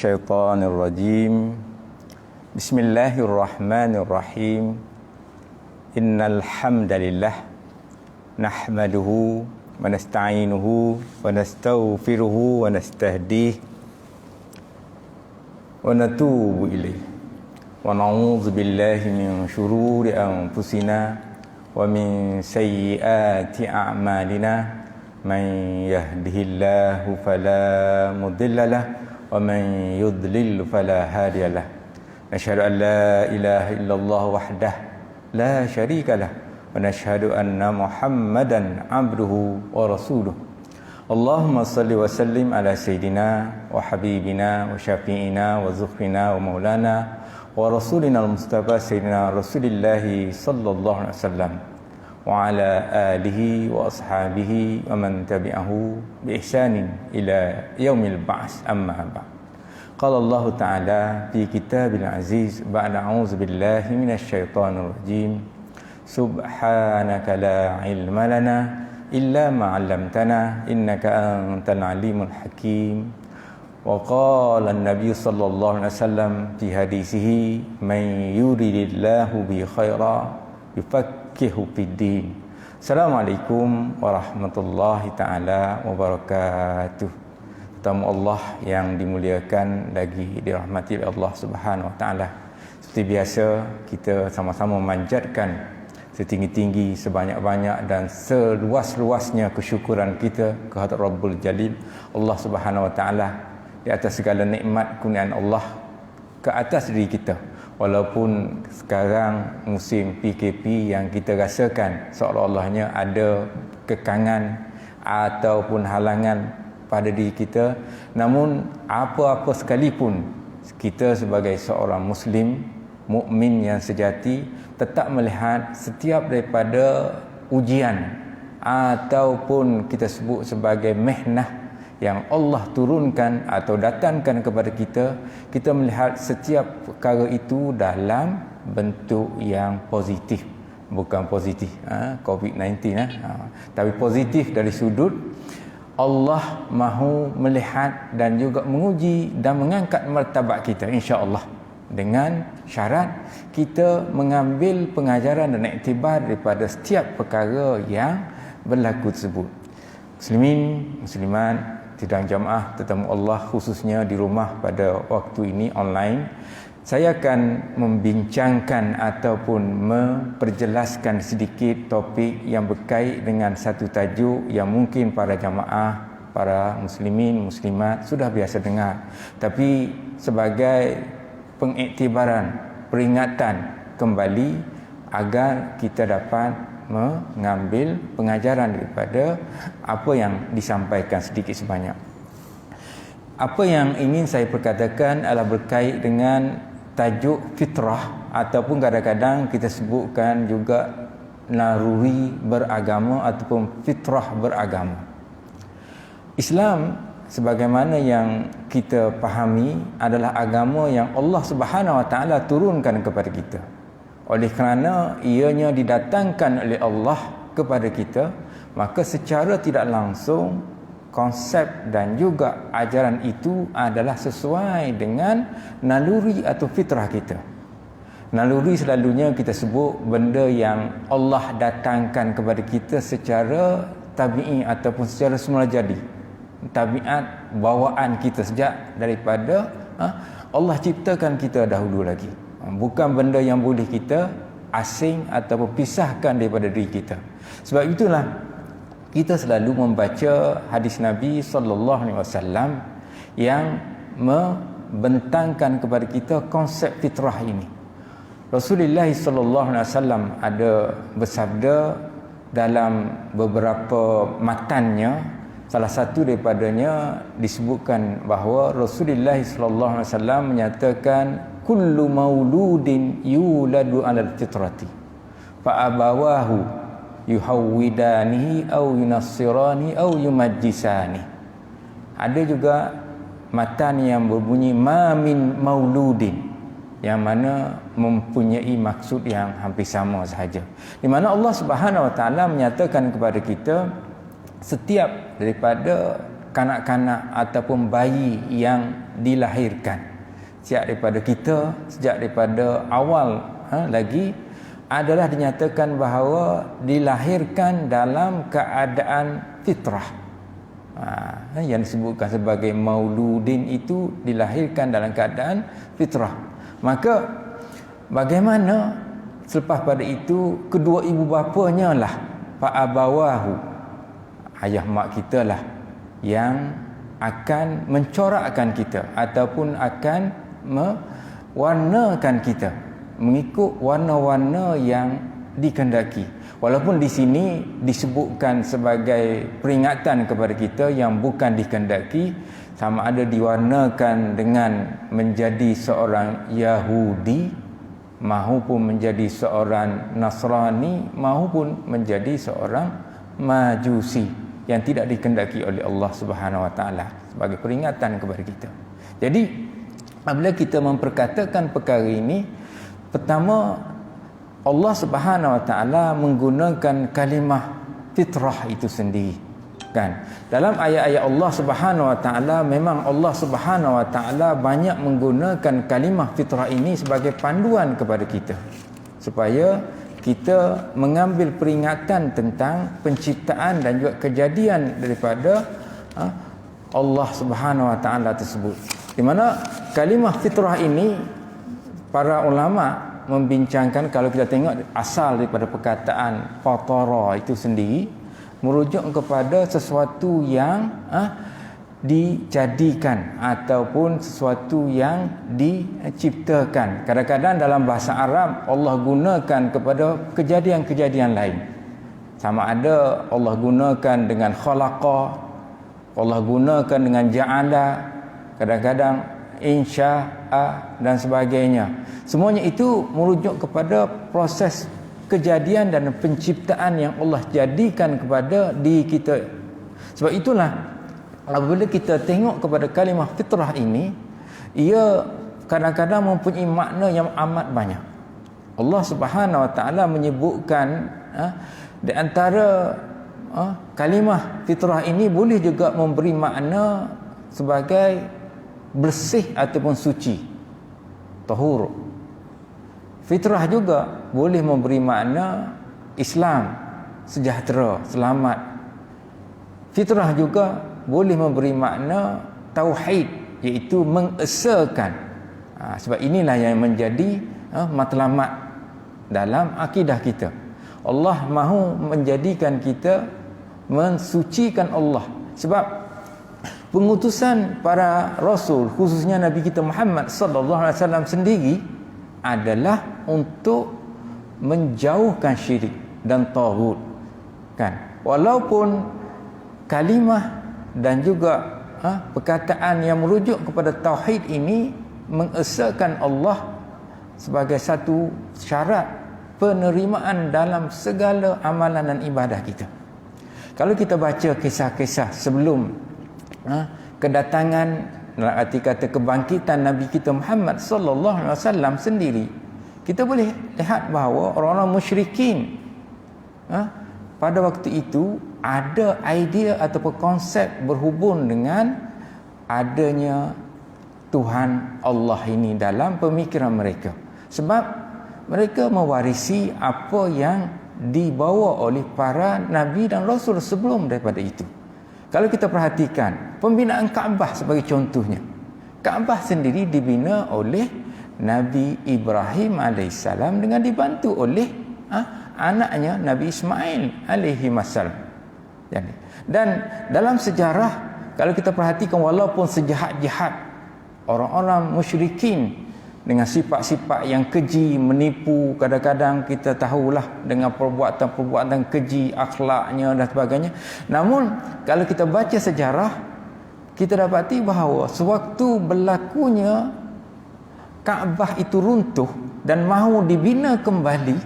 minasyaitonir rajim. Bismillahirrahmanirrahim. Innal hamdalillah nahmaduhu wa nasta'inuhu wa nastaghfiruhu wa nastahdihi wa natubu ilaih. Wa na'udzu billahi min syururi anfusina wa min sayyiati a'malina. Man yahdihillahu fala mudilla lahu wa man yudlil fala hadiya lahu. Nashhadu an la ilaha illallah wahdahu la syarika lahu wa nashhadu anna Muhammadan abduhu wa rasuluh. Allahumma salli wa sallim ala sayyidina wa habibina wa syafi'ina wa zuhrina wa maulana wa rasulina al-mustafa sayyidina Rasulillahi sallallahu alaihi wasallam wa ala alihi wa ashabihi wa man tabi'ahu bi ihsanin ila yaumil ba'ts, amma ba'd. Qala Allah Ta'ala fi kitabil aziz ba'da a'udzu billahi minasy syaithanir rajim. Subhanaka la ilma lana illa ma 'allamtana innaka antal alimul hakim. Wa qala an-nabiy sallallahu alaihi wasallam fi hadisihi man yuridillahu bi khaira yufaqihu fiddin. Assalamualaikum warahmatullahi taala wabarakatuh. Tetamu Allah yang dimuliakan lagi dirahmati oleh Allah Subhanahu wa taala. Seperti biasa, kita sama-sama memanjatkan setinggi-tinggi, sebanyak-banyak dan seluas-luasnya kesyukuran kita kehadrat Rabbul Jalil Allah Subhanahu wa taala di atas segala nikmat kurniaan Allah ke atas diri kita. Walaupun sekarang musim PKP yang kita rasakan seolah-olahnya ada kekangan ataupun halangan pada diri kita, namun apa-apa sekalipun kita sebagai seorang muslim mukmin yang sejati tetap melihat setiap daripada ujian ataupun kita sebut sebagai mihnah yang Allah turunkan atau datangkan kepada kita, kita melihat setiap perkara itu dalam bentuk yang positif. Bukan positif COVID-19 tapi positif dari sudut Allah mahu melihat dan juga menguji dan mengangkat martabat kita, insya-Allah, dengan syarat kita mengambil pengajaran dan iktibar daripada setiap perkara yang berlaku tersebut. Muslimin, muslimat, sidang jamaah tetamu Allah khususnya di rumah pada waktu ini online, saya akan membincangkan ataupun memperjelaskan sedikit topik yang berkait dengan satu tajuk yang mungkin para jamaah, para muslimin, muslimat sudah biasa dengar, tapi sebagai pengiktibaran, peringatan kembali agar kita dapat mengambil pengajaran daripada apa yang disampaikan sedikit sebanyak. Apa yang ingin saya perkatakan adalah berkait dengan tajuk fitrah ataupun kadang-kadang kita sebutkan juga naluri beragama ataupun fitrah beragama. Islam sebagaimana yang kita fahami adalah agama yang Allah Subhanahu wa taala turunkan kepada kita. Oleh kerana ianya didatangkan oleh Allah kepada kita, maka secara tidak langsung konsep dan juga ajaran itu adalah sesuai dengan naluri atau fitrah kita. Naluri selalunya kita sebut benda yang Allah datangkan kepada kita secara tabi'i ataupun secara semula jadi. Tabiat bawaan kita sejak daripada Allah ciptakan kita dahulu lagi. Bukan benda yang boleh kita asing ataupun pisahkan daripada diri kita. Sebab itulah kita selalu membaca hadis Nabi sallallahu alaihi wasallam yang membentangkan kepada kita konsep fitrah ini. Rasulullah sallallahu alaihi wasallam ada bersabda dalam beberapa matannya, salah satu daripadanya disebutkan bahawa Rasulullah sallallahu alaihi wasallam menyatakan kullu mauludin yuladu 'alal fitrati fa abawahu yuhawwidanihi aw yunassirani aw yumajjisani. Ada juga matan yang berbunyi ma min mauludin, yang mana mempunyai maksud yang hampir sama sahaja, di mana Allah Subhanahu wa taala menyatakan kepada kita setiap daripada kanak-kanak ataupun bayi yang dilahirkan. Sejak daripada kita, sejak daripada awal lagi adalah dinyatakan bahawa dilahirkan dalam keadaan fitrah. Yang disebutkan sebagai mauludin itu dilahirkan dalam keadaan fitrah. Maka bagaimana selepas pada itu kedua ibu bapanya lah fa'abawahu, ayah mak kita lah yang akan mencorakkan kita ataupun akan mewarnakan kita mengikut warna-warna yang dikehendaki. Walaupun di sini disebutkan sebagai peringatan kepada kita yang bukan dikehendaki, sama ada diwarnakan dengan menjadi seorang Yahudi maupun menjadi seorang Nasrani maupun menjadi seorang Majusi yang tidak dikehendaki oleh Allah Subhanahu Wa Taala, sebagai peringatan kepada kita. Jadi apabila kita memperkatakan perkara ini, pertama Allah Subhanahu Wa Taala menggunakan kalimah fitrah itu sendiri, kan? Dalam ayat-ayat Allah Subhanahu Wa Taala memang Allah Subhanahu Wa Taala banyak menggunakan kalimah fitrah ini sebagai panduan kepada kita supaya kita mengambil peringatan tentang penciptaan dan juga kejadian daripada Allah Subhanahu Wa Taala tersebut. Di mana kalimah fitrah ini para ulama membincangkan, kalau kita tengok asal daripada perkataan fatara itu sendiri merujuk kepada sesuatu yang dijadikan ataupun sesuatu yang diciptakan. Kadang-kadang dalam bahasa Arab Allah gunakan kepada kejadian-kejadian lain. Sama ada Allah gunakan dengan khalaqa, Allah gunakan dengan ja'ala, kadang-kadang insya'a dan sebagainya. Semuanya itu merujuk kepada proses kejadian dan penciptaan yang Allah jadikan kepada diri kita. Sebab itulah apabila kita tengok kepada kalimah fitrah ini, ia kadang-kadang mempunyai makna yang amat banyak. Allah Subhanahu Wa Taala menyebutkan di antara kalimah fitrah ini boleh juga memberi makna sebagai bersih ataupun suci, tahur. Fitrah juga boleh memberi makna Islam, sejahtera, selamat. Fitrah juga boleh memberi makna tauhid, iaitu mengesakan. Sebab inilah yang menjadi matlamat dalam akidah kita. Allah mahu menjadikan kita mensucikan Allah. Sebab pengutusan para rasul, khususnya Nabi kita Muhammad sallallahu alaihi wasallam sendiri adalah untuk menjauhkan syirik dan taghut, kan? Walaupun kalimah dan juga perkataan yang merujuk kepada tauhid ini mengesakan Allah sebagai satu syarat penerimaan dalam segala amalan dan ibadah kita. Kalau kita baca kisah-kisah sebelum kedatangan, dalam arti kata kebangkitan Nabi kita Muhammad sallallahu alaihi wasallam sendiri, kita boleh lihat bahawa orang-orang musyrikin pada waktu itu ada idea ataupun konsep berhubung dengan adanya Tuhan Allah ini dalam pemikiran mereka. Sebab mereka mewarisi apa yang dibawa oleh para nabi dan rasul sebelum daripada itu. Kalau kita perhatikan pembinaan Kaabah sebagai contohnya, Kaabah sendiri dibina oleh Nabi Ibrahim AS dengan dibantu oleh anaknya Nabi Ismail AS. Dan dalam sejarah, kalau kita perhatikan, walaupun sejahat-jahat orang-orang musyrikin dengan sifat-sifat yang keji, menipu, kadang-kadang kita tahulah dengan perbuatan-perbuatan keji, akhlaknya dan sebagainya. Namun kalau kita baca sejarah, kita dapati bahawa sewaktu berlakunya Kaabah itu runtuh dan mahu dibina kembali,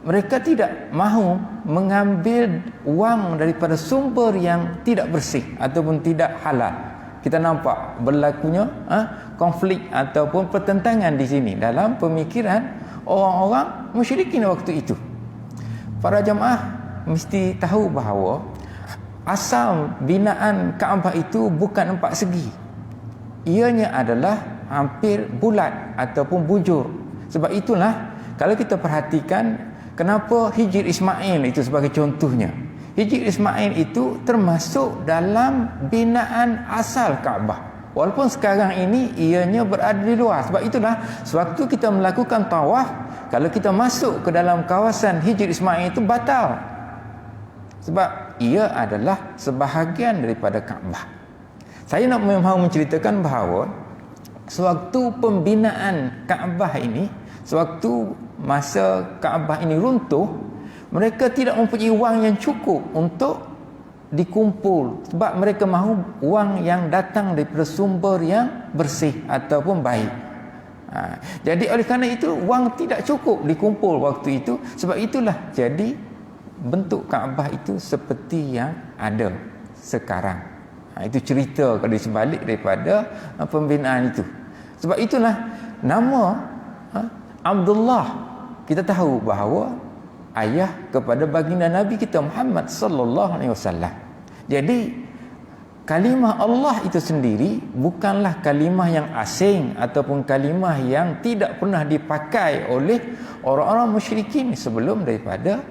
mereka tidak mahu mengambil wang daripada sumber yang tidak bersih ataupun tidak halal. Kita nampak berlakunya konflik ataupun pertentangan di sini dalam pemikiran orang-orang musyrikin waktu itu. Para jemaah mesti tahu bahawa asal binaan Kaabah itu bukan 4 segi. ianya adalah hampir bulat ataupun bujur. Sebab itulah kalau kita perhatikan kenapa Hijr Ismail itu sebagai contohnya. Hijr Ismail itu termasuk dalam binaan asal Kaabah. Walaupun sekarang ini ianya berada di luar. Sebab itulah sewaktu kita melakukan tawaf, kalau kita masuk ke dalam kawasan Hijr Ismail itu batal. Sebab ia adalah sebahagian daripada Kaabah. Saya nak mahu menceritakan bahawa sewaktu pembinaan Kaabah ini, sewaktu masa Kaabah ini runtuh, mereka tidak mempunyai wang yang cukup untuk dikumpul, sebab mereka mahu wang yang datang daripada sumber yang bersih ataupun baik. Jadi oleh kerana itu wang tidak cukup dikumpul waktu itu. Sebab itulah jadi bentuk Kaabah itu seperti yang ada sekarang. Itu cerita kalau disebalik daripada pembinaan itu. Sebab itulah nama Abdullah, kita tahu bahawa ayah kepada baginda Nabi kita Muhammad sallallahu alaihi wasallam. Jadi kalimah Allah itu sendiri bukanlah kalimah yang asing ataupun kalimah yang tidak pernah dipakai oleh orang-orang musyrikin sebelum daripada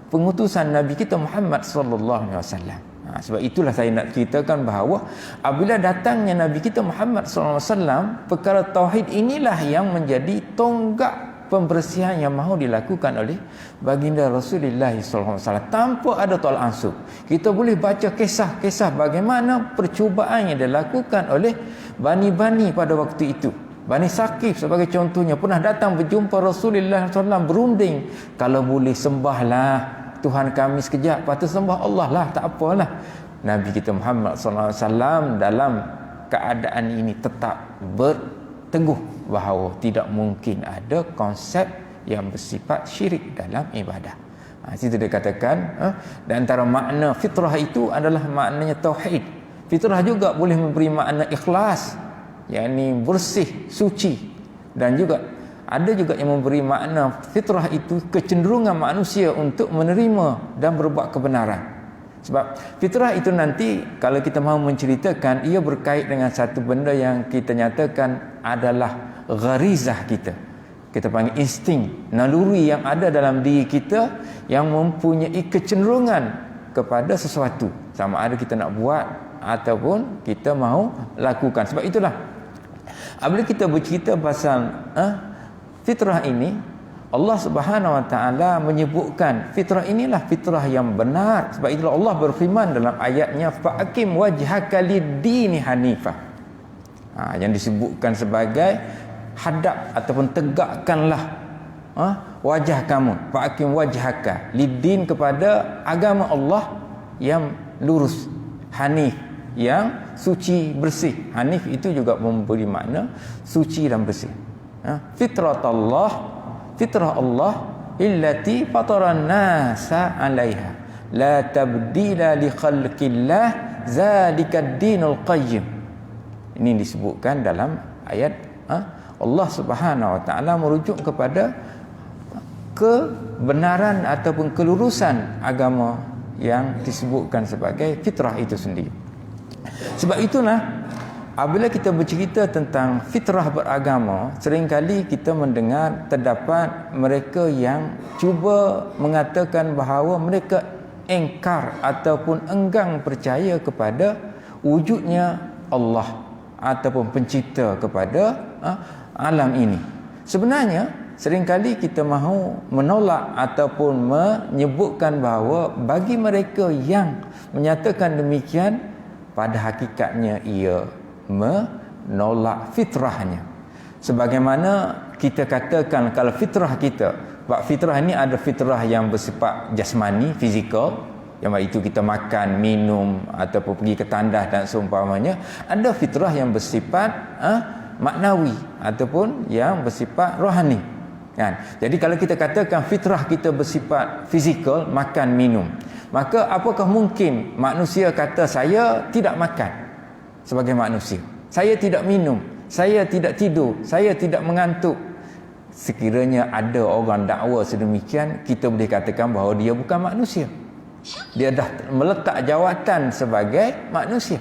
pengutusan Nabi kita Muhammad sallallahu alaihi wasallam. Sebab itulah saya nak ceritakan bahawa apabila datangnya Nabi kita Muhammad sallallahu alaihi wasallam, perkara tauhid inilah yang menjadi tonggak pembersihan yang mahu dilakukan oleh baginda Rasulullah SAW tanpa ada tolak ansur. Kita boleh baca kisah-kisah bagaimana percubaan yang dilakukan oleh Bani pada waktu itu. Bani Saqif sebagai contohnya pernah datang berjumpa Rasulullah SAW berunding, kalau boleh sembahlah Tuhan kami sekejap, patut sembah Allah lah, tak apalah. Nabi kita Muhammad SAW dalam keadaan ini tetap berteguh bahawa tidak mungkin ada konsep yang bersifat syirik dalam ibadah. Situ dia katakan dan antara makna fitrah itu adalah maknanya tauhid. Fitrah juga boleh memberi makna ikhlas, yakni bersih, suci, dan juga ada juga yang memberi makna fitrah itu kecenderungan manusia untuk menerima dan berbuat kebenaran. Sebab fitrah itu nanti kalau kita mahu menceritakan, ia berkait dengan satu benda yang kita nyatakan adalah gharizah kita. Kita panggil insting, naluri yang ada dalam diri kita yang mempunyai kecenderungan kepada sesuatu, sama ada kita nak buat ataupun kita mahu lakukan. Sebab itulah apabila kita bercerita pasal fitrah ini, Allah Subhanahu Wa Taala menyebutkan fitrah inilah fitrah yang benar. Sebab itulah Allah berfirman dalam ayatnya, fa'akim wajhaka lid-dini hanifah, yang disebutkan sebagai hadap ataupun tegakkanlah wajah kamu, fa'akim wajhaka lid-din, kepada agama Allah yang lurus, hanif, yang suci bersih. Hanif itu juga memberi makna suci dan bersih. Fitrah Allah illati fataran nasa 'alaiha la tabdila li khalqillah zalikad dinul qayyim. Ini disebutkan dalam ayat Allah Subhanahu Wa Taala merujuk kepada kebenaran ataupun kelurusan agama yang disebutkan sebagai fitrah itu sendiri. Sebab itulah apabila kita bercerita tentang fitrah beragama, seringkali kita mendengar terdapat mereka yang cuba mengatakan bahawa mereka engkar ataupun enggan percaya kepada wujudnya Allah ataupun pencipta kepada alam ini. Sebenarnya seringkali kita mahu menolak ataupun menyebutkan bahawa bagi mereka yang menyatakan demikian, pada hakikatnya ia menolak fitrahnya. Sebagaimana kita katakan kalau fitrah kita, sebab fitrah ini ada fitrah yang bersifat jasmani, fizikal, yang itu kita makan, minum ataupun pergi ke tandas dan seumpamanya. Ada fitrah yang bersifat maknawi ataupun yang bersifat rohani, kan? Jadi kalau kita katakan fitrah kita bersifat fizikal, makan, minum, maka apakah mungkin manusia kata saya tidak makan sebagai manusia, saya tidak minum, saya tidak tidur, saya tidak mengantuk? Sekiranya ada orang dakwa sedemikian, kita boleh katakan bahawa dia bukan manusia. Dia dah meletak jawatan sebagai manusia.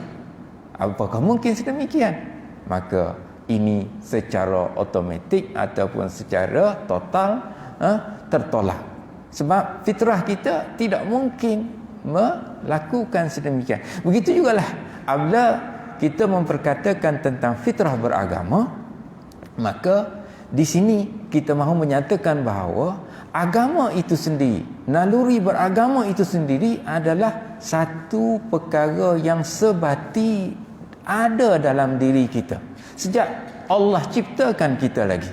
Apakah mungkin sedemikian? Maka ini secara automatik ataupun secara total tertolak. Sebab fitrah kita tidak mungkin melakukan sedemikian. Begitu jugalah apabila kita memperkatakan tentang fitrah beragama, maka di sini kita mahu menyatakan bahawa agama itu sendiri, naluri beragama itu sendiri adalah satu perkara yang sebati ada dalam diri kita sejak Allah ciptakan kita lagi,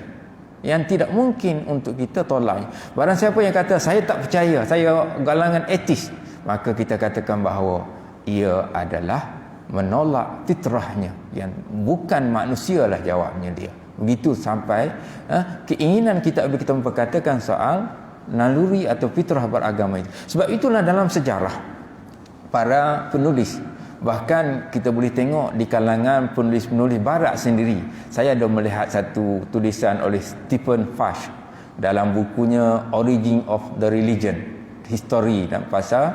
yang tidak mungkin untuk kita tolak. Barang siapa yang kata saya tak percaya, saya galangan etis, maka kita katakan bahawa ia adalah menolak fitrahnya, yang bukan manusialah jawabnya dia. Begitu sampai keinginan kita bila kita memperkatakan soal naluri atau fitrah beragama itu. Sebab itulah dalam sejarah para penulis, bahkan kita boleh tengok di kalangan penulis-penulis barat sendiri. Saya ada melihat satu tulisan oleh Stephen Fash dalam bukunya Origin of the Religion, history dan pasal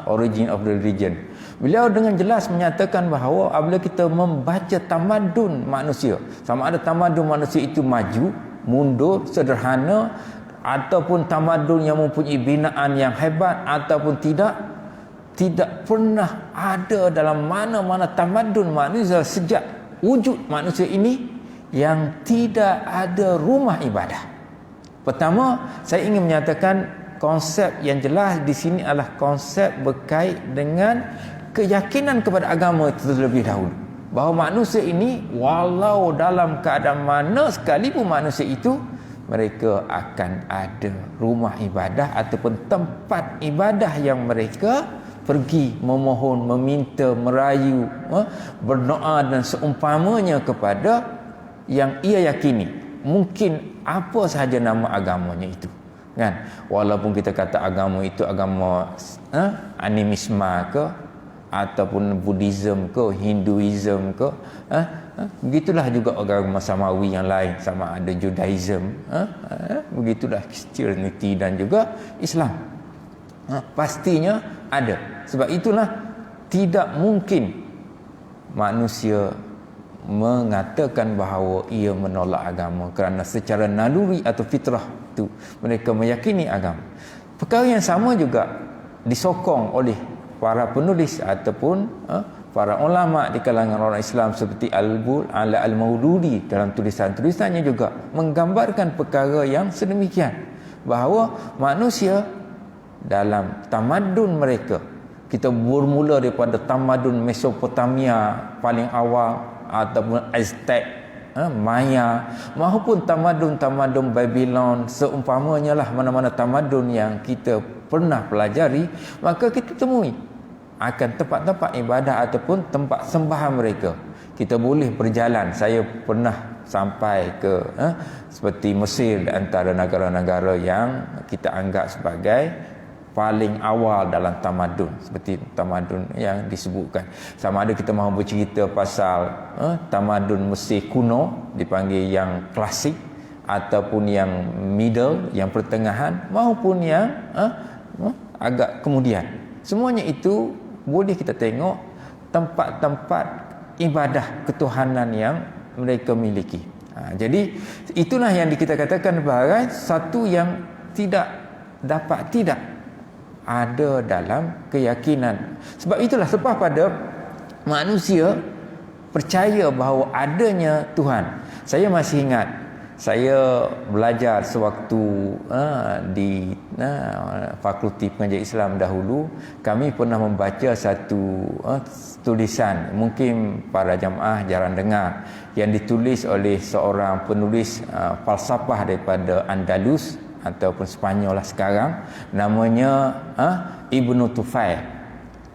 Origin of the Religion. Beliau dengan jelas menyatakan bahawa apabila kita membaca tamadun manusia, sama ada tamadun manusia itu maju, mundur, sederhana, ataupun tamadun yang mempunyai binaan yang hebat ataupun tidak pernah ada dalam mana-mana tamadun manusia sejak wujud manusia ini yang tidak ada rumah ibadah. Pertama, saya ingin menyatakan konsep yang jelas di sini adalah konsep berkait dengan keyakinan kepada agama itu terlebih dahulu, bahawa manusia ini walau dalam keadaan mana sekalipun manusia itu, mereka akan ada rumah ibadah ataupun tempat ibadah yang mereka pergi memohon, meminta, merayu, berdoa dan seumpamanya kepada yang ia yakini, mungkin apa sahaja nama agamanya itu, kan? Walaupun kita kata agama itu agama animisme ke, ataupun Buddhism ke, Hinduism ke, begitulah juga agama samawi yang lain, sama ada Judaism, begitulah Christianity dan juga Islam, pastinya ada. Sebab itulah tidak mungkin manusia mengatakan bahawa ia menolak agama, kerana secara naluri atau fitrah itu mereka meyakini agama. Perkara yang sama juga disokong oleh para penulis ataupun para ulama di kalangan orang Islam seperti Al-Maududi dalam tulisan-tulisannya juga menggambarkan perkara yang sedemikian, bahawa manusia dalam tamadun mereka, kita bermula daripada tamadun Mesopotamia paling awal ataupun Aztec, Maya, maupun tamadun-tamadun Babylon, seumpamanya lah mana-mana tamadun yang kita pernah pelajari, maka kita temui akan tempat-tempat ibadah ataupun tempat sembahan mereka. Kita boleh berjalan. Saya pernah sampai ke seperti Mesir, antara negara-negara yang kita anggap sebagai paling awal dalam tamadun, seperti tamadun yang disebutkan. Sama ada kita mahu bercerita pasal tamadun Mesir kuno dipanggil yang klasik, ataupun yang middle, yang pertengahan, maupun yang agak kemudian. Semuanya itu boleh kita tengok tempat-tempat ibadah ketuhanan yang mereka miliki. Jadi itulah yang kita katakan sebagai satu yang tidak dapat tidak ada dalam keyakinan. Sebab itulah sebab pada manusia percaya bahawa adanya Tuhan. Saya masih ingat, saya belajar sewaktu di Fakulti Pengajian Islam dahulu, kami pernah membaca satu tulisan, mungkin para jamaah jarang dengar, yang ditulis oleh seorang penulis falsafah daripada Andalus ataupun Spanyol lah sekarang, namanya Ibnu Tufail.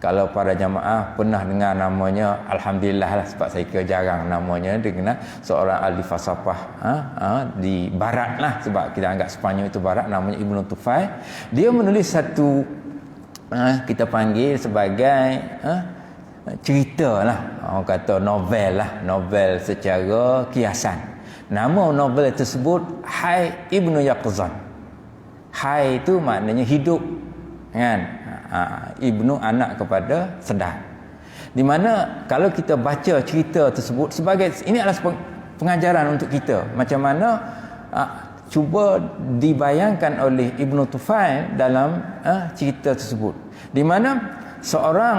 Kalau para jamaah pernah dengar namanya, alhamdulillah lah, sebab saya kira jarang namanya dikenal, seorang ahli falsafah di barat lah, sebab kita anggap Spanyol itu barat, namanya Ibnu Tufail. Dia menulis satu kita panggil sebagai cerita lah, orang kata novel lah, novel secara kiasan. Nama novel tersebut Hai Ibnu Yaqzan. Hai itu maknanya hidup, kan? Ibnu anak kepada sedar. Di mana kalau kita baca cerita tersebut sebagai ini adalah pengajaran untuk kita macam mana cuba dibayangkan oleh Ibn Tufail dalam cerita tersebut, di mana seorang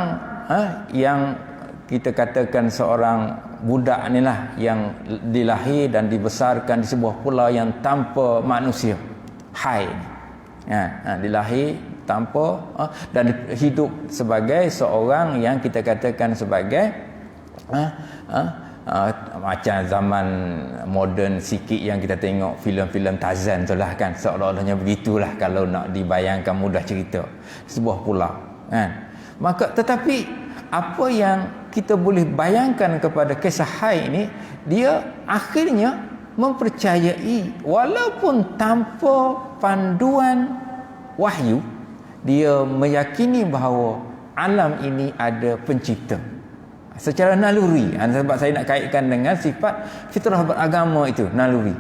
yang kita katakan seorang budak ni lah yang dilahir dan dibesarkan di sebuah pulau yang tanpa manusia, Hai dilahir tanpa dan hidup sebagai seorang yang kita katakan sebagai macam zaman moden sikit yang kita tengok filem-filem Tarzan tu lah kan, seolah-olahnya begitulah kalau nak dibayangkan mudah cerita, sebuah pulau kan. Maka tetapi apa yang kita boleh bayangkan kepada kisah Hai ini, dia akhirnya mempercayai walaupun tanpa panduan wahyu, dia meyakini bahawa alam ini ada pencipta secara naluri. Sebab saya nak kaitkan dengan sifat fitrah beragama itu, naluri.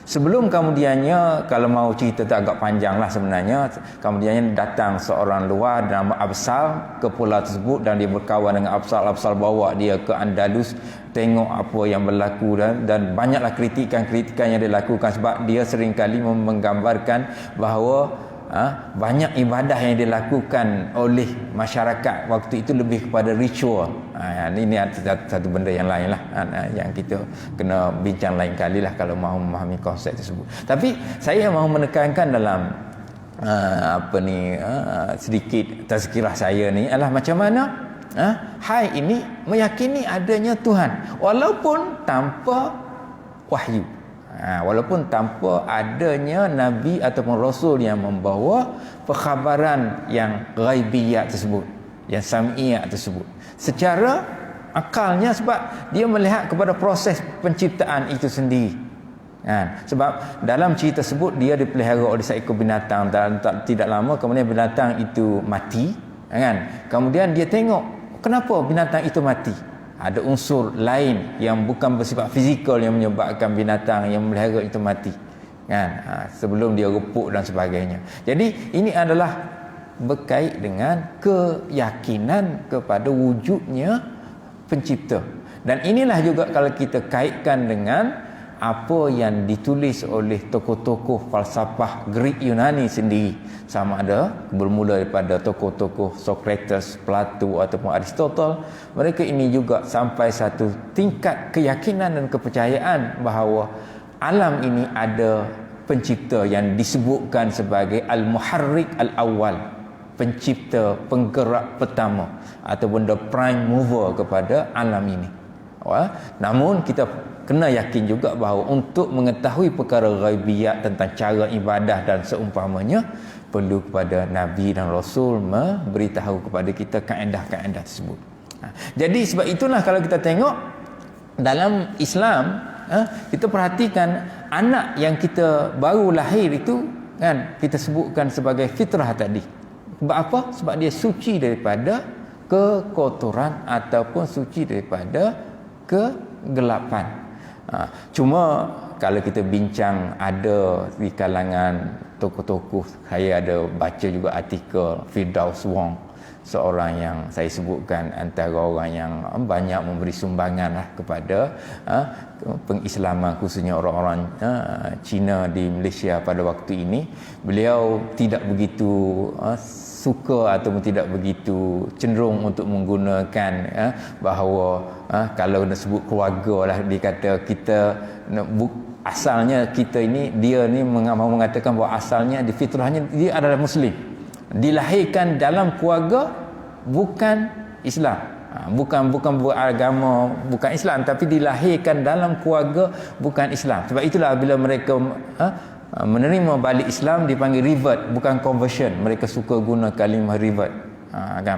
Sebelum kemudiannya, kalau mau cerita tu agak panjang lah sebenarnya, kemudiannya datang seorang luar nama Absal ke pulau tersebut dan dia berkawan dengan Absal. Absal bawa dia ke Andalus, tengok apa yang berlaku dan banyaklah kritikan-kritikan yang dilakukan sebab dia seringkali menggambarkan bahawa banyak ibadah yang dilakukan oleh masyarakat waktu itu lebih kepada ritual. Ini satu benda yang lain lah, yang kita kena bincang lain kali lah kalau mahu memahami konsep tersebut. Tapi saya mahu menekankan dalam sedikit tazkirah saya ni adalah macam mana Hai ini meyakini adanya Tuhan walaupun tanpa wahyu, walaupun tanpa adanya Nabi ataupun Rasul yang membawa perkhabaran yang ghaibiyat tersebut, yang sam'iyat tersebut. Secara akalnya sebab dia melihat kepada proses penciptaan itu sendiri. Sebab dalam cerita tersebut dia dipelihara oleh seekor binatang dan tidak lama kemudian binatang itu mati. Kemudian dia tengok kenapa binatang itu mati. Ada unsur lain yang bukan bersifat fizikal yang menyebabkan binatang yang memelihara itu mati sebelum dia repuk dan sebagainya. Jadi ini adalah berkait dengan keyakinan kepada wujudnya pencipta. Dan inilah juga kalau kita kaitkan dengan apa yang ditulis oleh tokoh-tokoh falsafah Greek Yunani sendiri, sama ada bermula daripada tokoh-tokoh Socrates, Plato ataupun Aristotle. Mereka ini juga sampai satu tingkat keyakinan dan kepercayaan bahawa alam ini ada pencipta yang disebutkan sebagai Al-Muharrik Al-Awwal, pencipta, penggerak pertama ataupun the prime mover kepada alam ini. Namun kita kena yakin juga bahawa untuk mengetahui perkara ghaibiyat tentang cara ibadah dan seumpamanya, perlu kepada Nabi dan Rasul memberitahu kepada kita kaedah-kaedah tersebut. Jadi sebab itulah kalau kita tengok dalam Islam, kita perhatikan anak yang kita baru lahir itu kan kita sebutkan sebagai fitrah tadi. Sebab apa? Sebab dia suci daripada kekotoran ataupun suci daripada kegelapan. Cuma kalau kita bincang, ada di kalangan tokoh-tokoh, saya ada baca juga artikel Firdaus Wong, seorang yang saya sebutkan antara orang yang banyak memberi sumbangan lah kepada pengislaman, khususnya orang-orang Cina di Malaysia pada waktu ini. Beliau tidak begitu suka ataupun tidak begitu cenderung untuk menggunakan bahawa kalau nak sebut keluarga lah, dia kata kita asalnya kita ini, dia ni mahu mengatakan bahawa asalnya di fitrahnya dia adalah Muslim, dilahirkan dalam keluarga bukan Islam, bukan beragama, bukan Islam, tapi dilahirkan dalam keluarga bukan Islam. Sebab itulah bila mereka menerima balik Islam dipanggil revert, bukan conversion. Mereka suka guna kalimah revert,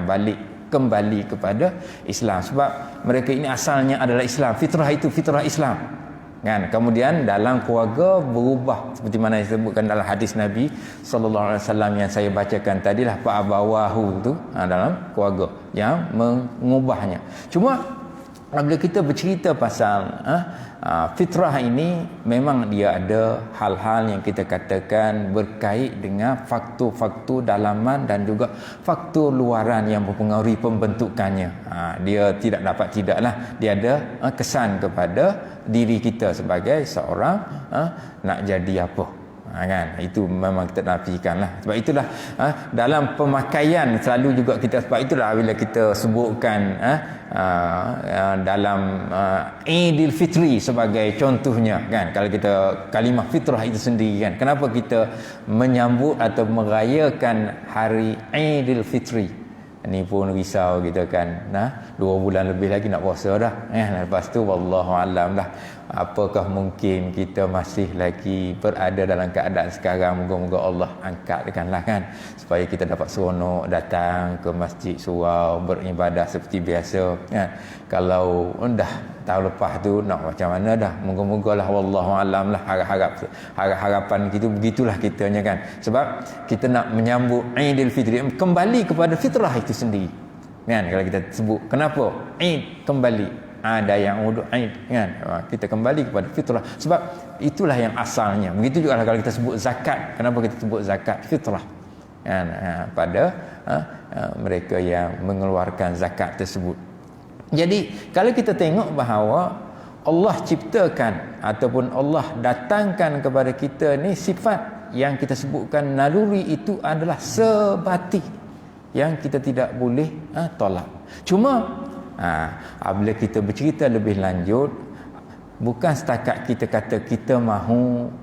balik, kembali kepada Islam, sebab mereka ini asalnya adalah Islam. Fitrah itu fitrah Islam kan. Kemudian dalam keluarga berubah seperti mana disebutkan dalam hadis Nabi sallallahu alaihi wasallam yang saya bacakan tadilah, fa abawahu tu dalam keluarga yang mengubahnya. Cuma Apabila kita bercerita pasal fitrah ini, memang dia ada hal-hal yang kita katakan berkait dengan faktor-faktor dalaman dan juga faktor luaran yang mempengaruhi pembentukannya. Dia tidaklah dia ada kesan kepada diri kita sebagai seorang nak jadi apa. Kan, itu memang kita nafikanlah. Sebab itulah dalam pemakaian selalu juga kita, sebab itulah bila kita sebutkan dalam Idul Fitri sebagai contohnya, kan, kalau kita kalimah fitrah itu sendiri, kan, kenapa kita menyambut atau merayakan hari Idul Fitri? Ni pun risau kita, kan, 2 bulan lebih lagi nak puasa dah, lepas tu wallahu alam lah, apakah mungkin kita masih lagi berada dalam keadaan sekarang. Moga-moga Allah angkatkanlah, kan, supaya kita dapat seronok datang ke masjid surau beribadah seperti biasa, kan. Kalau dah tahun lepas tu nak macam mana dah, moga-moga lah wallahu alam lah, harapan kita begitulah kitanya, kan. Sebab kita nak menyambut Idul Fitri, kembali kepada fitrah itu sendiri, kan. Kalau kita sebut kenapa Id kembali, ada yang uduk Aid, kan, kita kembali kepada fitrah, sebab itulah yang asalnya. Begitu juga kalau kita sebut zakat, kenapa kita sebut zakat? Fitrah, kan, pada mereka yang mengeluarkan zakat tersebut. Jadi kalau kita tengok bahawa Allah ciptakan ataupun Allah datangkan kepada kita ni sifat yang kita sebutkan naluri, itu adalah sebati yang kita tidak boleh tolak. Cuma apabila kita bercerita lebih lanjut, bukan setakat kita kata kita mahu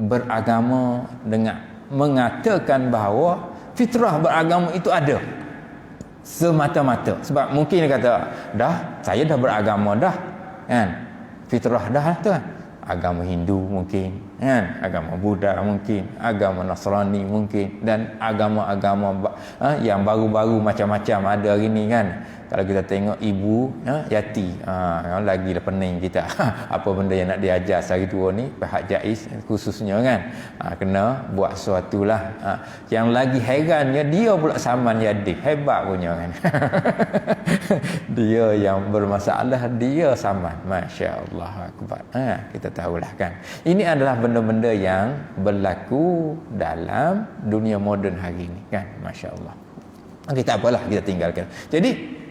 beragama dengan mengatakan bahawa fitrah beragama itu ada semata-mata. Sebab mungkin dia kata, dah saya dah beragama dah, kan, fitrah dah tu, kan. Agama Hindu mungkin, kan, agama Buddha mungkin, agama Nasrani mungkin, dan agama-agama yang baru-baru macam-macam ada hari ni, kan. Kalau kita tengok ibu Yati, lagi lah pening kita apa benda yang nak diajar sehari tua ni, pihak JAIS khususnya, kan, kena buat sesuatu lah. Yang lagi herannya, dia pula saman jadi hebat punya, kan. Dia yang bermasalah, dia saman, Masya Allah akbar. Kita tahulah, kan, ini adalah benda-benda yang berlaku dalam dunia moden hari ini, kan, Masya Allah. Okay, tak apalah, kita tinggalkan. Jadi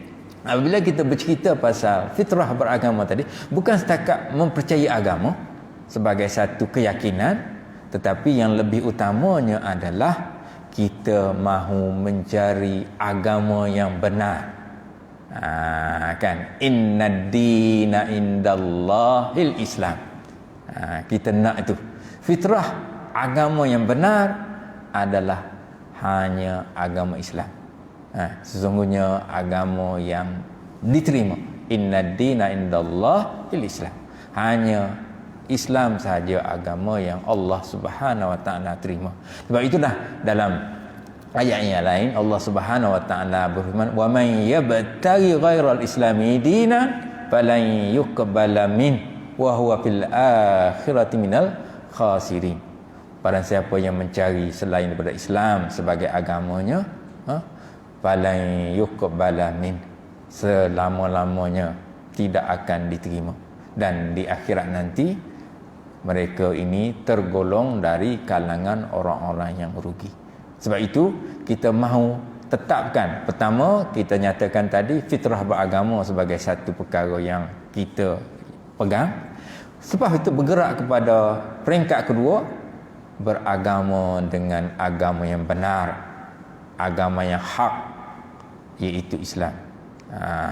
apabila kita bercerita pasal fitrah beragama tadi, bukan setakat mempercayai agama sebagai satu keyakinan, tetapi yang lebih utamanya adalah kita mahu mencari agama yang benar. Kan, innad dina indallahil Islam. Kita nak itu fitrah, agama yang benar adalah hanya agama Islam. Sesungguhnya agama yang diterima, innad dina indallahil Islam, hanya Islam sahaja agama yang Allah Subhanahu wa taala terima. Sebab itulah dalam ayat yang lain Allah Subhanahu wa taala berfirman, wa man yabtaghi ghairal islami dinan falan yuqbala min wa huwa fil akhirati minal khasirin. Barang siapa yang mencari selain daripada Islam sebagai agamanya, falan yuqbala min, selama-lamanya tidak akan diterima, dan di akhirat nanti mereka ini tergolong dari kalangan orang-orang yang merugi. Sebab itu kita mahu tetapkan, pertama kita nyatakan tadi fitrah beragama sebagai satu perkara yang kita pegang. Sebab itu bergerak kepada peringkat kedua, beragama dengan agama yang benar, agama yang hak, iaitu Islam.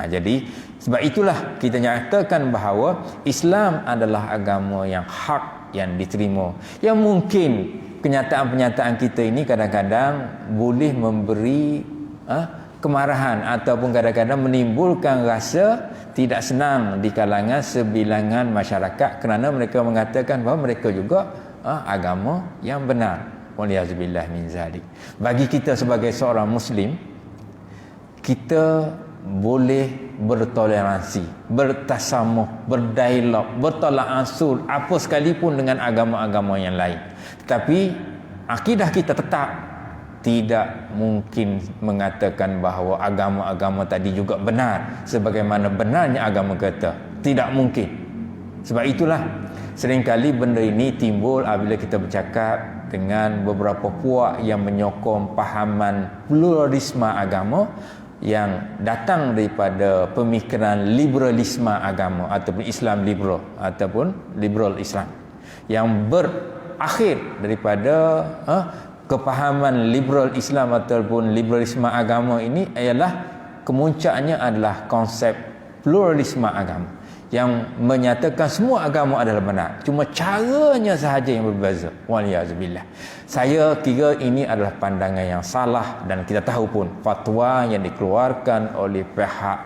Jadi sebab itulah kita nyatakan bahawa Islam adalah agama yang hak, yang diterima. Yang mungkin kenyataan-penyataan kita ini kadang-kadang boleh memberi kemarahan ataupun kadang-kadang menimbulkan rasa tidak senang di kalangan sebilangan masyarakat, kerana mereka mengatakan bahawa mereka juga agama yang benar. Waliyazbillah min zalik. Bagi kita sebagai seorang Muslim, kita boleh bertoleransi, bertasamuh, berdialog, bertolak ansur apa sekalipun dengan agama-agama yang lain. Tetapi akidah kita tetap tidak mungkin mengatakan bahawa agama-agama tadi juga benar sebagaimana benarnya agama kita. Tidak mungkin. Sebab itulah seringkali benda ini timbul apabila kita bercakap dengan beberapa puak yang menyokong pahaman pluralisme agama yang datang daripada pemikiran liberalisme agama ataupun Islam liberal ataupun liberal Islam yang berakhir daripada kepahaman liberal Islam ataupun liberalisme agama ini ialah kemuncaknya adalah konsep pluralisme agama yang menyatakan semua agama adalah benar, cuma caranya sahaja yang berbeza. Waliyazubillah. Saya kira ini adalah pandangan yang salah, dan kita tahu pun fatwa yang dikeluarkan oleh pihak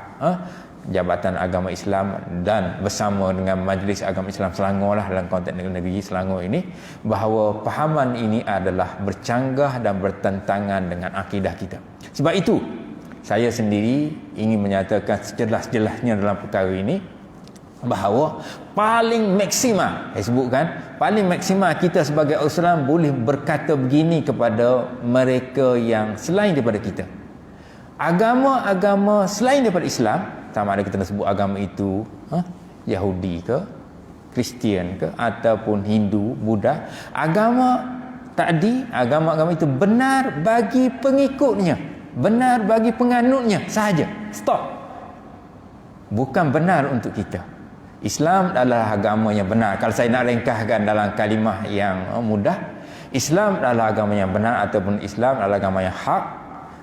Jabatan Agama Islam dan bersama dengan Majlis Agama Islam Selangor lah dalam konteks negeri Selangor ini, bahawa pahaman ini adalah bercanggah dan bertentangan dengan akidah kita. Sebab itu saya sendiri ingin menyatakan sejelas-jelasnya dalam perkara ini bahawa paling maksima, saya sebutkan, paling maksima kita sebagai Islam boleh berkata begini kepada mereka yang selain daripada kita. Agama-agama selain daripada Islam, sama ada kita nak sebut agama itu Yahudi ke, Kristian ke, ataupun Hindu, Buddha, agama tadi, agama-agama itu benar bagi pengikutnya, benar bagi penganutnya sahaja. Stop. Bukan benar untuk kita. Islam adalah agama yang benar. Kalau saya nak ringkaskan dalam kalimah yang mudah, Islam adalah agama yang benar ataupun Islam adalah agama yang hak.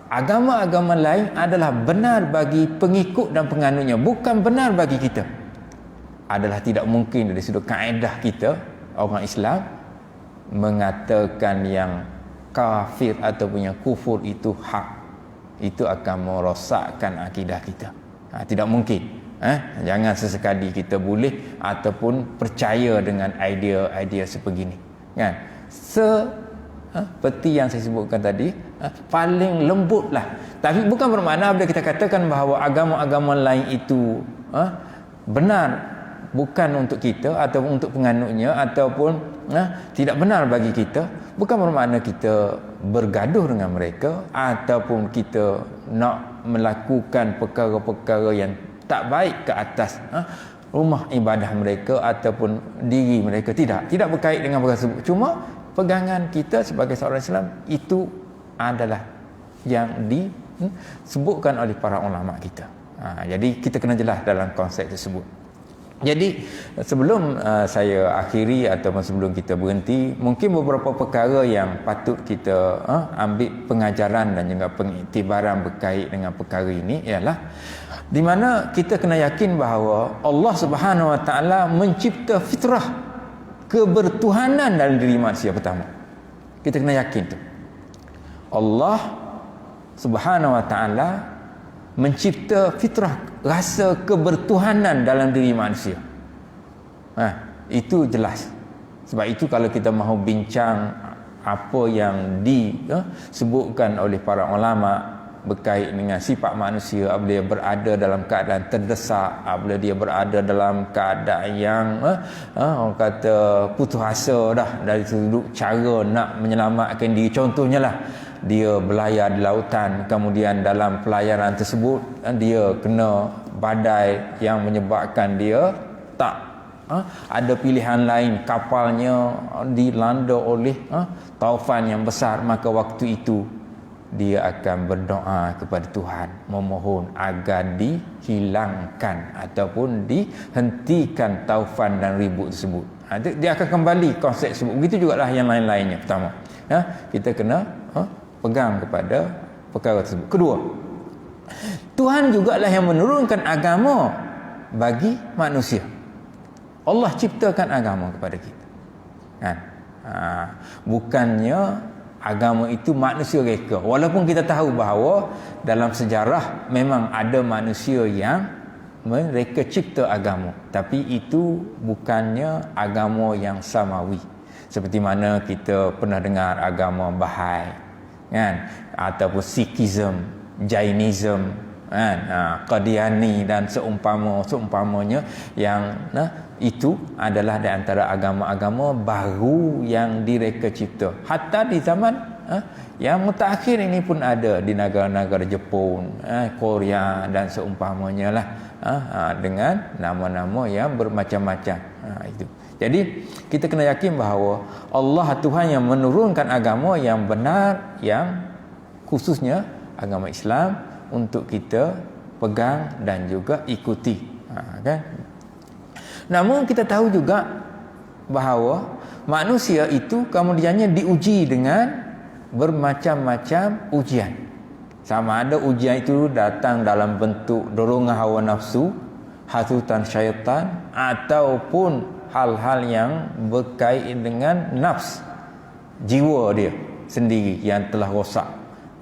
Agama-agama lain adalah benar bagi pengikut dan penganutnya, bukan benar bagi kita. Adalah tidak mungkin dari sudut kaedah kita orang Islam mengatakan yang kafir ataupun yang kufur itu hak. Itu akan merosakkan akidah kita. Tidak mungkin. Jangan sesekali kita boleh ataupun percaya dengan idea-idea sebegini, kan? Seperti yang saya sebutkan tadi, paling lembutlah. Tapi bukan bermakna bila kita katakan bahawa agama-agama lain itu benar bukan untuk kita ataupun untuk penganutnya ataupun tidak benar bagi kita, bukan bermakna kita bergaduh dengan mereka ataupun kita nak melakukan perkara-perkara yang tak baik ke atas rumah ibadah mereka ataupun diri mereka. Tidak berkait dengan perkara tersebut. Cuma pegangan kita sebagai seorang Islam itu adalah yang disebutkan oleh para ulama kita. Jadi kita kena jelas dalam konsep tersebut. Jadi sebelum saya akhiri ataupun sebelum kita berhenti, mungkin beberapa perkara yang patut kita ambil pengajaran dan juga pengiktibaran berkait dengan perkara ini ialah di mana kita kena yakin bahawa Allah Subhanahu Wa Taala mencipta fitrah kebertuhanan dalam diri manusia pertama. Kita kena yakin tu. Allah Subhanahu Wa Taala mencipta fitrah, rasa kebertuhanan dalam diri manusia. Itu jelas. Sebab itu kalau kita mahu bincang apa yang disebutkan oleh para ulama berkait dengan sifat manusia apabila dia berada dalam keadaan terdesak, apabila dia berada dalam keadaan yang orang kata putus asa dah dari sudut cara nak menyelamatkan diri. Contohnya lah, dia berlayar di lautan, kemudian dalam pelayaran tersebut dia kena badai yang menyebabkan dia tak ada pilihan lain, kapalnya dilanda oleh taufan yang besar. Maka waktu itu dia akan berdoa kepada Tuhan, memohon agar dihilangkan ataupun dihentikan taufan dan ribut tersebut. Dia akan kembali konsep tersebut. Begitu jugalah yang lain-lainnya. Pertama, kita kena pegang kepada perkara tersebut. Kedua, Tuhan jugalah yang menurunkan agama bagi manusia. Allah ciptakan agama kepada kita, kan? Bukannya agama itu manusia reka. Walaupun kita tahu bahawa dalam sejarah memang ada manusia yang mereka cipta agama, tapi itu bukannya agama yang samawi. Seperti mana kita pernah dengar agama Bahai, kan? Ataupun Sikhism, Jainism, kan? Qadiani dan seumpamanya yang itu adalah di antara agama-agama baru yang direka cipta. Hatta di zaman yang mutakhir ini pun ada di negara-negara Jepun, Korea dan seumpamanya lah, dengan nama-nama yang bermacam-macam. Itu. Jadi kita kena yakin bahawa Allah Tuhan yang menurunkan agama yang benar, yang khususnya agama Islam untuk kita pegang dan juga ikuti. Kan? Namun kita tahu juga bahawa manusia itu kemudiannya diuji dengan bermacam-macam ujian. Sama ada ujian itu datang dalam bentuk dorongan hawa nafsu, hasutan syaitan, ataupun hal-hal yang berkait dengan nafs, jiwa dia sendiri yang telah rosak.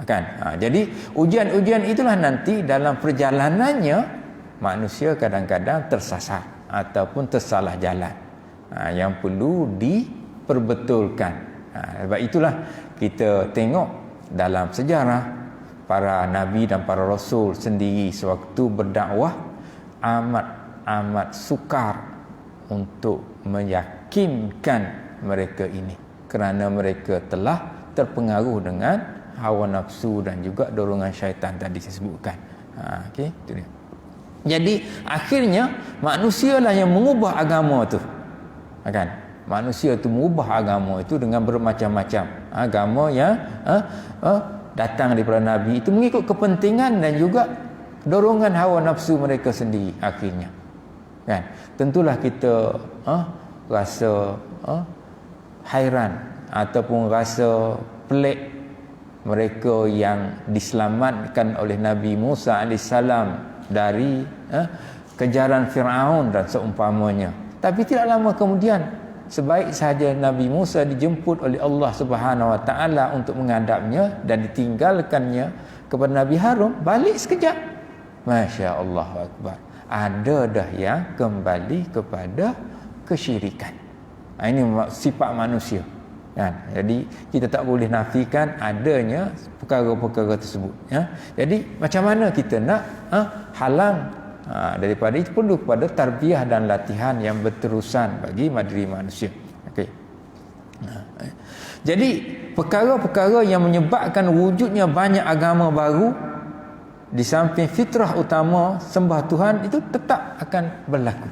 Kan? Jadi ujian-ujian itulah nanti dalam perjalanannya manusia kadang-kadang tersasar ataupun tersalah jalan, yang perlu diperbetulkan. Sebab itulah kita tengok dalam sejarah para nabi dan para rasul sendiri sewaktu berdakwah amat sukar untuk meyakinkan mereka ini, kerana mereka telah terpengaruh dengan hawa nafsu dan juga dorongan syaitan tadi saya sebutkan. Okey, itu dia. Jadi akhirnya manusialah yang mengubah agama tu. Kan? Manusia tu mengubah agama itu dengan bermacam-macam agama yang datang daripada nabi itu mengikut kepentingan dan juga dorongan hawa nafsu mereka sendiri akhirnya. Kan? Tentulah kita rasa hairan ataupun rasa pelik mereka yang diselamatkan oleh Nabi Musa alaihissalam dari kejaran Firaun dan seumpamanya. Tapi tidak lama kemudian, sebaik sahaja Nabi Musa dijemput oleh Allah Subhanahu Wa Taala untuk menghadapnya dan ditinggalkannya kepada Nabi Harun, balik sekejap, Masya Allah Akbar, ada dah yang kembali kepada kesyirikan. Ini sifat manusia. Kan? Jadi kita tak boleh nafikan adanya perkara-perkara tersebut. Jadi macam mana kita nak halang daripada itu, perlu kepada tarbiyah dan latihan yang berterusan bagi diri manusia. Okey. Jadi perkara-perkara yang menyebabkan wujudnya banyak agama baru di samping fitrah utama sembah Tuhan itu tetap akan berlaku.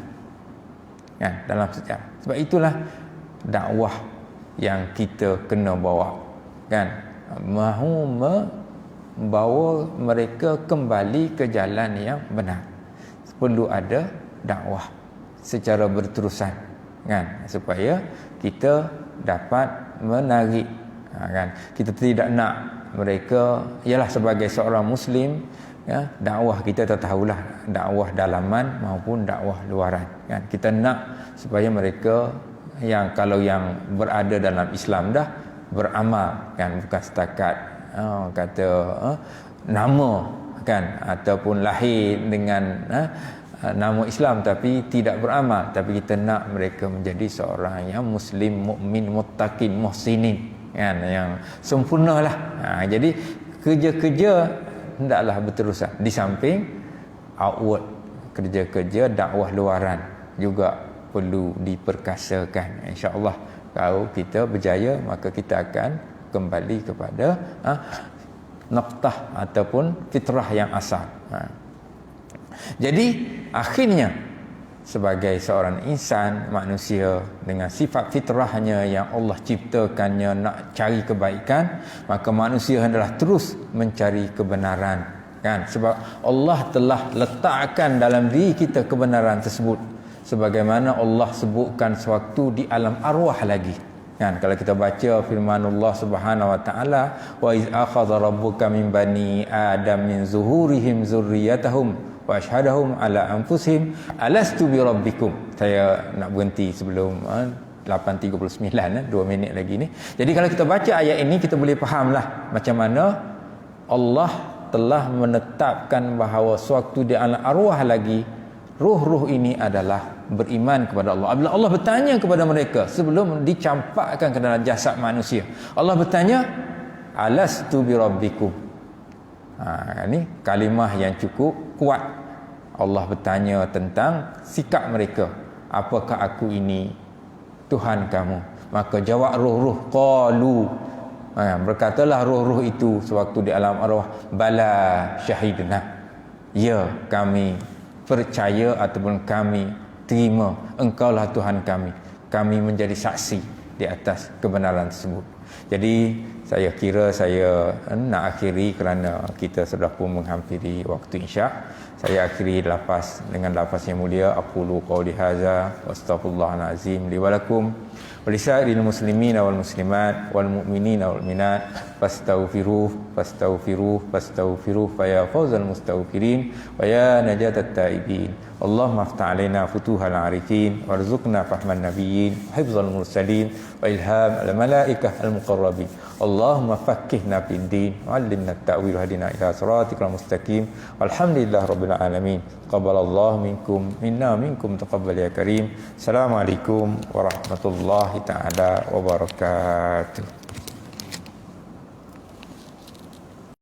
Kan? Dalam sejarah. Sebab itulah dakwah yang kita kena bawa, kan, mahu membawa mereka kembali ke jalan yang benar. Perlu ada dakwah secara berterusan, kan, supaya kita dapat menarik, kan. Kita tidak nak mereka, ialah sebagai seorang muslim, ya, dakwah kita tahulah dakwah dalaman maupun dakwah luaran, kan. Kita nak supaya mereka yang kalau yang berada dalam Islam dah beramal, kan, bukan setakat nama, kan, ataupun lahir dengan nama Islam tapi tidak beramal. Tapi kita nak mereka menjadi seorang yang muslim, mukmin, muttaqin, muhsinin, kan, yang sempurnalah. Jadi kerja-kerja hendaklah berterusan di samping outward, kerja-kerja dakwah luaran juga perlu diperkasakan. InsyaAllah kalau kita berjaya, maka kita akan kembali kepada noktah ataupun fitrah yang asal. Jadi akhirnya sebagai seorang insan, manusia dengan sifat fitrahnya yang Allah ciptakannya nak cari kebaikan, maka manusia hendaklah terus mencari kebenaran, kan, sebab Allah telah letakkan dalam diri kita kebenaran tersebut, sebagaimana Allah sebutkan sewaktu di alam arwah lagi, kan. Kalau kita baca firman Allah Subhanahu Wa Taala, wa iz akhadha rabbuka min bani adam min zuhurihim zurriyatahum wa ashhadahum ala anfusihim alastu bi rabbikum. Saya nak berhenti sebelum 8.39, 2 minit lagi ni. Jadi kalau kita baca ayat ini, kita boleh fahamlah macam mana Allah telah menetapkan bahawa sewaktu di alam arwah lagi, ruh-ruh ini adalah beriman kepada Allah. Apabila Allah bertanya kepada mereka sebelum dicampakkan ke dalam jasad manusia, Allah bertanya, alastu bi rabbikum. Ini kalimah yang cukup kuat. Allah bertanya tentang sikap mereka. apakah aku ini Tuhan kamu? Maka jawab roh-roh, qalu, berkatalah roh-roh itu sewaktu di alam arwah, bala syahidna, ya kami percaya ataupun kami terima engkaulah Tuhan kami. Kami menjadi saksi di atas kebenaran tersebut. Jadi saya kira saya nak akhiri kerana kita sudah pun menghampiri waktu isyak. Saya akhiri dengan lafaz yang mulia, aqulu qawli hadza wa astaghfirullahal azim li wa lakum wa lisairil muslimin wal muslimat wal mu'minin wal mu'minat fastaghfiruh fa ya fawzal mustaghfirin wa ya najatat taibin. Allahumma aftah alaina futuhal arifin warzuqna fahman nabiyyin hifzal mursalin wa ilham al malaikah al muqarrabin. Allahumma faqqihna fid din wa 'allimna at-ta'wil hadina ila siratikal mustaqim. Alhamdulillah rabbil alamin. Taqabbalallahu minkum minna minkum taqabbal ya karim. Assalamualaikum warahmatullahi taala wabarakatuh.